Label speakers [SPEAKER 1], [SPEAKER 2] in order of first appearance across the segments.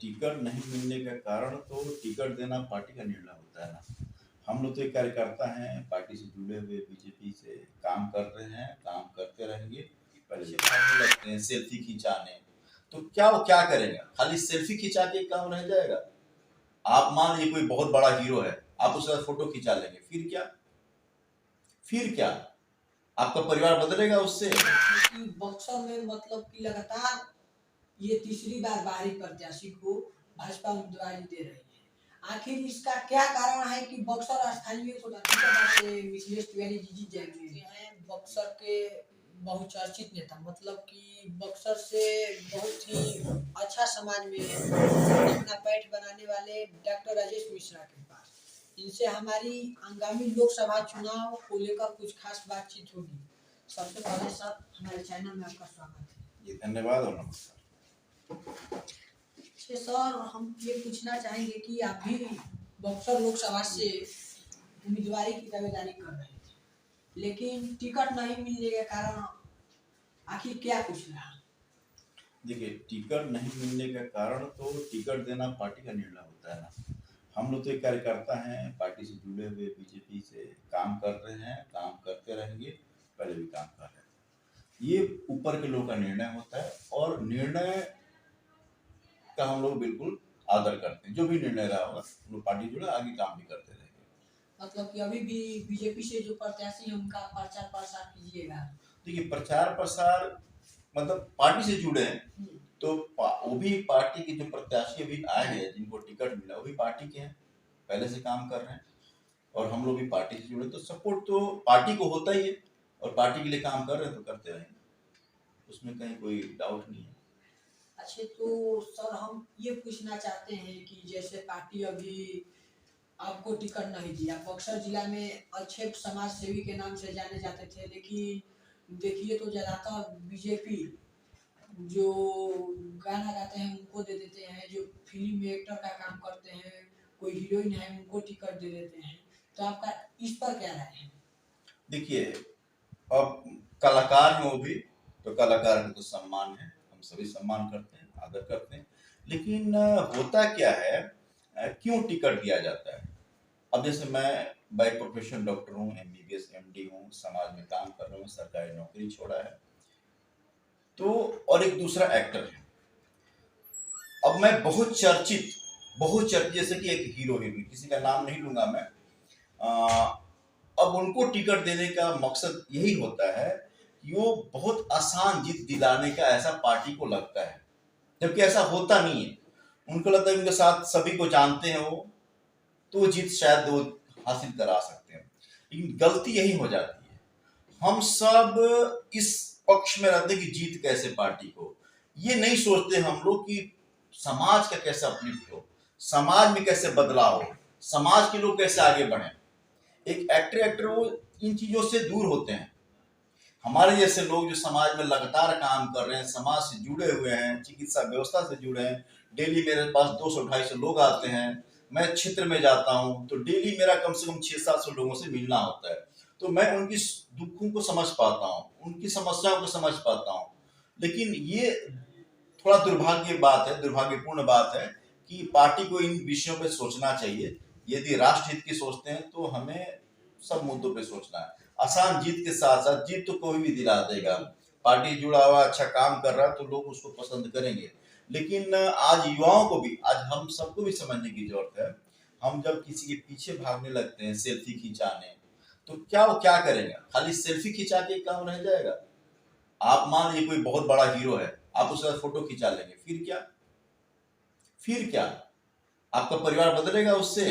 [SPEAKER 1] Ticket नहीं मिलने का कारण तो टिकट देना पार्टी का निर्णय होता है ना। हम लोग तो एक कार्यकर्ता हैं, पार्टी से जुड़े हुए, बीजेपी से काम कर रहे हैं, काम करते रहेंगे। पहले से भागने लगते हैं सेल्फी खिंचाने, तो क्या वो क्या करेगा? खाली सेल्फी खिंचा के काम रह जाएगा? आप मान लीजिए कोई बहुत बड़ा हीरो है, आप उसके साथ फोटो खिंचा लेंगे, फिर क्या? फिर क्या? आपका परिवार बदलेगा उससे?
[SPEAKER 2] कि बक्सर में मतलब कि लगातार ये तीसरी बार बाहरी प्रत्याशी को भाजपा उम्मीदवारी दे रही है। आखिर इसका क्या कारण है कि बक्सर स्थानीय को से मिथिलेश तिवारी जी जीत जाएंगे? हैं बक्सर के बहुचर्चित नेता, मतलब कि बक्सर से बहुत ही अच्छा समाज में अपना पैठ बनाने वाले डॉक्टर राजेश मिश्रा के पास, इनसे हमारी आगामी लोकसभा चुनाव को लेकर कुछ खास बातचीत होगी। सबसे पहले सर, हमारे चैनल में आपका स्वागत है।
[SPEAKER 1] जी धन्यवाद और नमस्कार।
[SPEAKER 2] सर, हम ये पूछना चाहेंगे कि आप भी बक्सर लोकसभा से उम्मीदवारी की दावेदारी कर रहे थे, लेकिन टिकट नहीं मिलने के कारण आखिर क्या कुछ रहा?
[SPEAKER 1] देखिए, टिकट नहीं मिलने का कारण तो टिकट देना पार्टी का निर्णय होता है ना। हम लोग तो एक कार्यकर्ता हैं, पार्टी से जुड़े हुए, बीजेपी से काम कर रहे हैं, काम करते रहेंगे, पहले भी काम कर रहे हैं। ये ऊपर के लोगों का निर्णय होता है और निर्णय का हम लोग बिल्कुल आदर करते हैं। जो भी निर्णय रहा होगा हम लोग पार्टी जुड़े आगे काम भी करते रहेंगे।
[SPEAKER 2] मतलब कि अभी भी बीजेपी से जो प्रत्याशी है उनका प्रचार प्रसार कीजिएगा?
[SPEAKER 1] देखिए, प्रचार प्रसार मतलब पार्टी से जुड़े हैं तो वो भी पार्टी के जो प्रत्याशी अभी आए हैं, जिनको टिकट मिला, वो भी पार्टी के हैं, पहले से काम कर रहे हैं और हम लोग भी पार्टी से जुड़े, तो सपोर्ट तो पार्टी को होता ही है और पार्टी के लिए काम कर रहे हैं तो करते रहेंगे, उसमें कहीं कोई डाउट नहीं है।
[SPEAKER 2] अच्छा, तो सर हम ये पूछना चाहते हैं कि जैसे पार्टी अभी आपको टिकट नहीं दिया, बक्सर जिला में अच्छे समाज सेवी के नाम से जाने जाते थे, लेकिन देखिए तो ज्यादातर बीजेपी जो गाना गाते हैं उनको दे देते हैं, जो फिल्म में एक्टर का काम करते हैं, कोई हीरोइन है उनको टिकट दे देते हैं। तो आपका इस पर क्या राय है?
[SPEAKER 1] देखिए, अब कलाकार हैं वो भी, तो कलाकार का तो सम्मान है, हम सभी सम्मान करते हैं, आदर करते हैं, लेकिन होता क्या है, क्यों टिकट दिया जाता है? अब जैसे मैं बाय प्रोफेशन डॉक्टर हूँ, एमबीबीएस एमडी हूँ, समाज में काम कर रहा हूँ, सरकारी नौकरी छोड़ा है, तो और एक दूसरा एक्टर है। अब मैं बहुत चर्चित जैसे कि एक हीरो हीरोइन, किसी का नाम नहीं लूंगा मैं, अब उनको टिकट देने का मकसद यही होता है कि वो बहुत आसान जीत दिलाने का ऐसा पार्टी को लगता है, जबकि ऐसा होता नहीं है। उनको लगता है उनके साथ सभी को जानते हैं वो, तो वो जीत शायद वो हासिल करा सकते हैं, लेकिन गलती यही हो जाती है। हम सब इस पक्ष में रहते हैं कि जीत कैसे पार्टी को, ये नहीं सोचते हम लोग कि समाज का कैसे अपलिफ्ट हो, समाज में कैसे बदलाव हो, समाज के लोग कैसे आगे बढ़े। एक एक्टर वो इन चीजों से दूर होते हैं। हमारे जैसे लोग जो समाज में लगातार काम कर रहे हैं, समाज से जुड़े हुए हैं, चिकित्सा व्यवस्था से जुड़े हैं, डेली मेरे पास 200-250 लोग आते हैं, मैं क्षेत्र में जाता हूं तो डेली मेरा कम से कम 600-700 लोगों से मिलना होता है, तो मैं उनकी दुखों को समझ पाता हूँ, उनकी समस्याओं को समझ पाता हूँ। लेकिन ये थोड़ा दुर्भाग्यपूर्ण बात है कि पार्टी को इन विषयों पे सोचना चाहिए। यदि राष्ट्र हित की सोचते हैं तो हमें सब मुद्दों पे सोचना है। आसान जीत के साथ साथ जीत तो कोई भी दिला देगा, पार्टी जुड़ा हुआ अच्छा काम कर रहा है तो लोग उसको पसंद करेंगे, लेकिन आज युवाओं को भी, आज हम सबको भी समझने की जरूरत है। हम जब किसी के पीछे भागने लगते हैं सेल्फी खिंचाने, तो क्या वो क्या करेगा? खाली सेल्फी खिंचा के काम रह जाएगा? आप मान लीजिए कोई बहुत बड़ा हीरो है, आप उसके साथ फोटो खिंचा लेंगे, फिर क्या? फिर क्या? आपका परिवार बदलेगा उससे?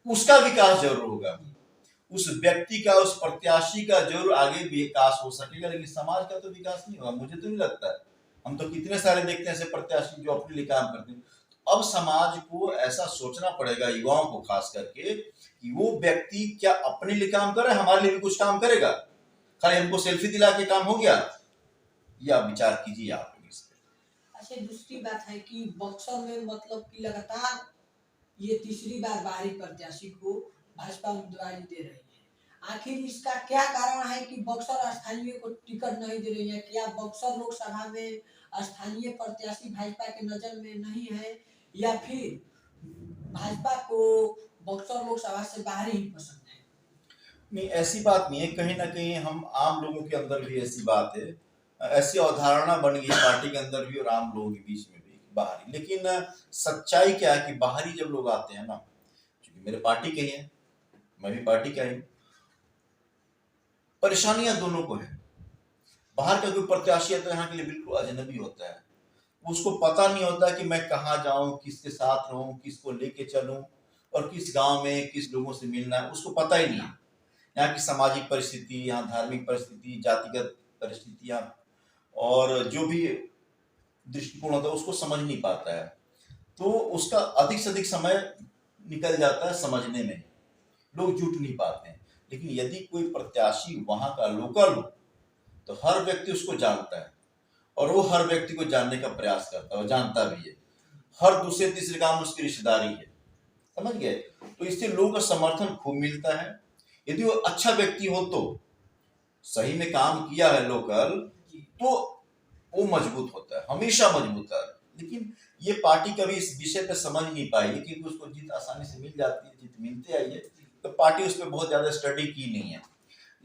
[SPEAKER 1] उसका विकास जरूर होगा, उस व्यक्ति का, उस प्रत्याशी का जरूर आगे विकास हो सकेगा, लेकिन समाज का तो विकास नहीं होगा, मुझे तो नहीं लगता है। हम तो कितने सारे देखते हैं ऐसे प्रत्याशी जो अपने लिए काम करते हैं। तो अब समाज को ऐसा सोचना पड़ेगा, युवाओं को खास करके, कि वो व्यक्ति क्या अपने लिए काम कर रहा है, हमारे लिए भी कुछ काम करेगा? खाली हमको सेल्फी दिला के काम हो गया? या विचार कीजिए आप इस पे।
[SPEAKER 2] अच्छा, दूसरी बात है कि बक्सर में मतलब कि लगातार ये तीसरी बार बाहरी प्रत्याशी को भाजपा उम्मीदवारी दे रही है। आखिर इसका क्या कारण है कि बक्सर स्थानीय को टिकट नहीं दे रही है? क्या बक्सर लोकसभा में स्थानीय प्रत्याशी भाजपा के नजर में नहीं है, या फिर भाजपा को बक्सर लोकसभा से बाहर ही पसंद है?
[SPEAKER 1] नहीं, ऐसी बात नहीं है। कहीं ना कहीं हम आम लोगों के अंदर भी ऐसी बात है, ऐसी अवधारणा बन गई पार्टी के अंदर भी और आम लोगों के बीच में भी बाहरी। लेकिन सच्चाई क्या है कि बाहरी जब लोग आते हैं ना, क्योंकि मेरे पार्टी के ही हैं, मैं भी पार्टी का ही हूं, परेशानियां दोनों को है। बाहर का कोई प्रत्याशी है तो यहाँ के लिए बिल्कुल अजनबी होता है। उसको पता नहीं होता कि मैं कहाँ जाऊं, किसके साथ रहूं, किसको लेके चलूं और किस गांव में किस लोगों से मिलना है, उसको पता ही नहीं है। यहाँ की सामाजिक परिस्थिति, यहाँ धार्मिक परिस्थिति, जातिगत परिस्थितियां और जो भी दृष्टिकोण होता है उसको समझ नहीं पाता है। तो उसका अधिक से अधिक समय निकल जाता है समझने में, लोग जुट नहीं पाते हैं। लेकिन यदि कोई प्रत्याशी वहां का लोकल हो तो हर व्यक्ति उसको जानता है और वो हर व्यक्ति को जानने का प्रयास करता है और जानता भी है। हर दूसरे तीसरे काम उसकी रिश्तेदारी है, समझ गए? तो इससे लोगों का समर्थन खूब मिलता है। यदि वो अच्छा व्यक्ति हो तो, सही में काम किया है लोकल, तो वो मजबूत होता है, हमेशा मजबूत है। लेकिन ये पार्टी कभी इस विषय पे समझ नहीं पाई क्योंकि उसको जीत आसानी से मिल जाती है, जीत मिलती आई है, तो पार्टी उस पर बहुत ज्यादा स्टडी की नहीं है।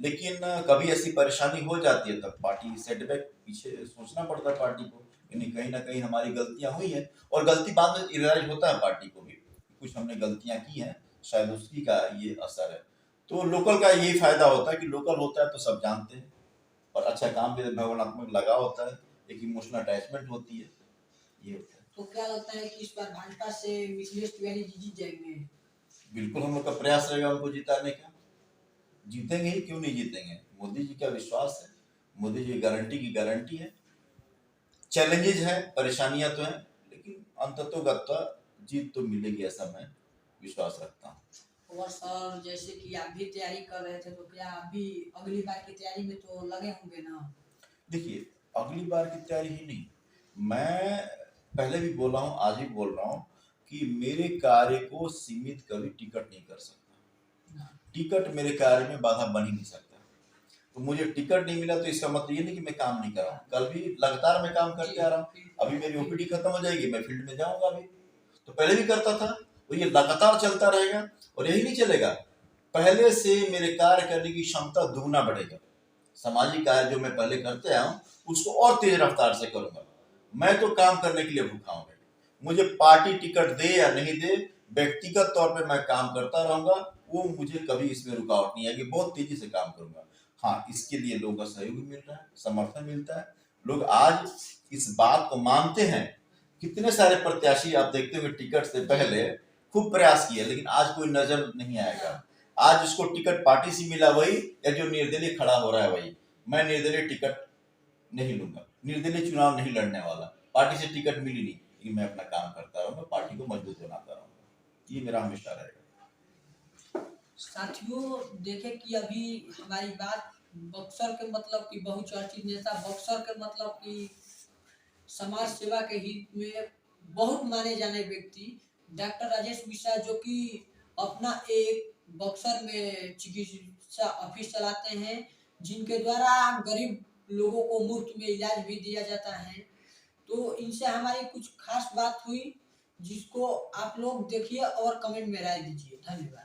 [SPEAKER 1] लेकिन कभी ऐसी परेशानी हो जाती है तब पार्टी सेटबैक पीछे सोचना पड़ता है पार्टी को, यानी कहीं ना कहीं हमारी गलतियां हुई हैं और गलती बाद में रियलाइज होता है पार्टी को भी, कुछ हमने गलतियां की हैं, शायद उसी का ये असर है। तो लोकल का यही फायदा होता है कि लोकल होता है तो सब जानते हैं और अच्छा काम भी भावनात्मक लगाव होता है, एक इमोशनल अटैचमेंट होती है, ये होता है।
[SPEAKER 2] तो क्या लगता है कि इस बार भाजपा से मिथिलेश तिवारी जी जीत जाएंगे?
[SPEAKER 1] बिल्कुल हम लोग का प्रयास रहेगा उनको जिताने का, जीतेंगे ही, क्यों नहीं जीतेंगे। मोदी जी का विश्वास है, मोदी जी गारंटी की गारंटी है। चैलेंजेस है, परेशानियां तो हैं, लेकिन अंततोगत्वा जीत तो मिलेगी, ऐसा मैं विश्वास रखता हूँ।
[SPEAKER 2] और सर, जैसे कि आप भी तैयारी कर रहे थे, तो क्या आप भी अगली बार की तैयारी में तो लगे होंगे ना?
[SPEAKER 1] देखिए, अगली बार की तैयारी ही नहीं, मैं पहले भी बोला हूँ, आज भी बोल रहा हूँ कि मेरे कार्य को सीमित कभी टिकट नहीं कर सकता। टिकट मेरे कार्य में बाधा बन ही नहीं सकता। तो मुझे टिकट नहीं मिला तो इसका मतलब ये नहीं कि मैं काम नहीं कर रहा हूँ, कल भी लगातार मैं काम करते आ रहा हूँ। अभी मेरी ओपीडी खत्म हो जाएगी, मैं फील्ड में जाऊंगा। अभी तो पहले भी करता था, तो ये लगातार चलता रहेगा और यही नहीं चलेगा। पहले से मेरे कार्य करने की क्षमता दुगना बढ़ेगा। सामाजिक कार्य जो मैं पहले करते आया हूँ उसको और तेज रफ्तार से करूंगा। मैं तो काम करने के लिए भूखा हूँ भाई, मुझे पार्टी टिकट दे या नहीं दे, व्यक्तिगत तौर पे मैं काम करता रहूंगा। वो मुझे कभी इसमें रुकावट नहीं आएगी, बहुत तेजी से काम करूंगा। हाँ, इसके लिए लोगों का सहयोग मिल रहा है, समर्थन मिलता है, लोग आज इस बात को मानते हैं। कितने सारे प्रत्याशी आप देखते हुए टिकट से पहले खूब प्रयास किए, लेकिन आज कोई नजर नहीं आएगा। आज जिसको टिकट पार्टी से मिला वही, या जो निर्दलीय खड़ा हो रहा है वही। मैं निर्दलीय टिकट नहीं लूंगा, निर्दलीय चुनाव नहीं लड़ने वाला। पार्टी से टिकट मिली नहीं, लेकिन मैं अपना काम करता रहूंगा, पार्टी को मजबूत बनाता रहूंगा, ये मेरा हमेशा रहेगा।
[SPEAKER 2] साथियों, देखे कि अभी हमारी बात बक्सर के मतलब कि बहुचर्चित नेता, बक्सर के मतलब कि समाज सेवा के हित में बहुत माने जाने व्यक्ति डॉक्टर राजेश मिश्रा, जो कि अपना एक बक्सर में चिकित्सा ऑफिस चलाते हैं, जिनके द्वारा गरीब लोगों को मुफ्त में इलाज भी दिया जाता है। तो इनसे हमारी कुछ खास बात हुई, जिसको आप लोग देखिए और कमेंट में राय दीजिए। धन्यवाद।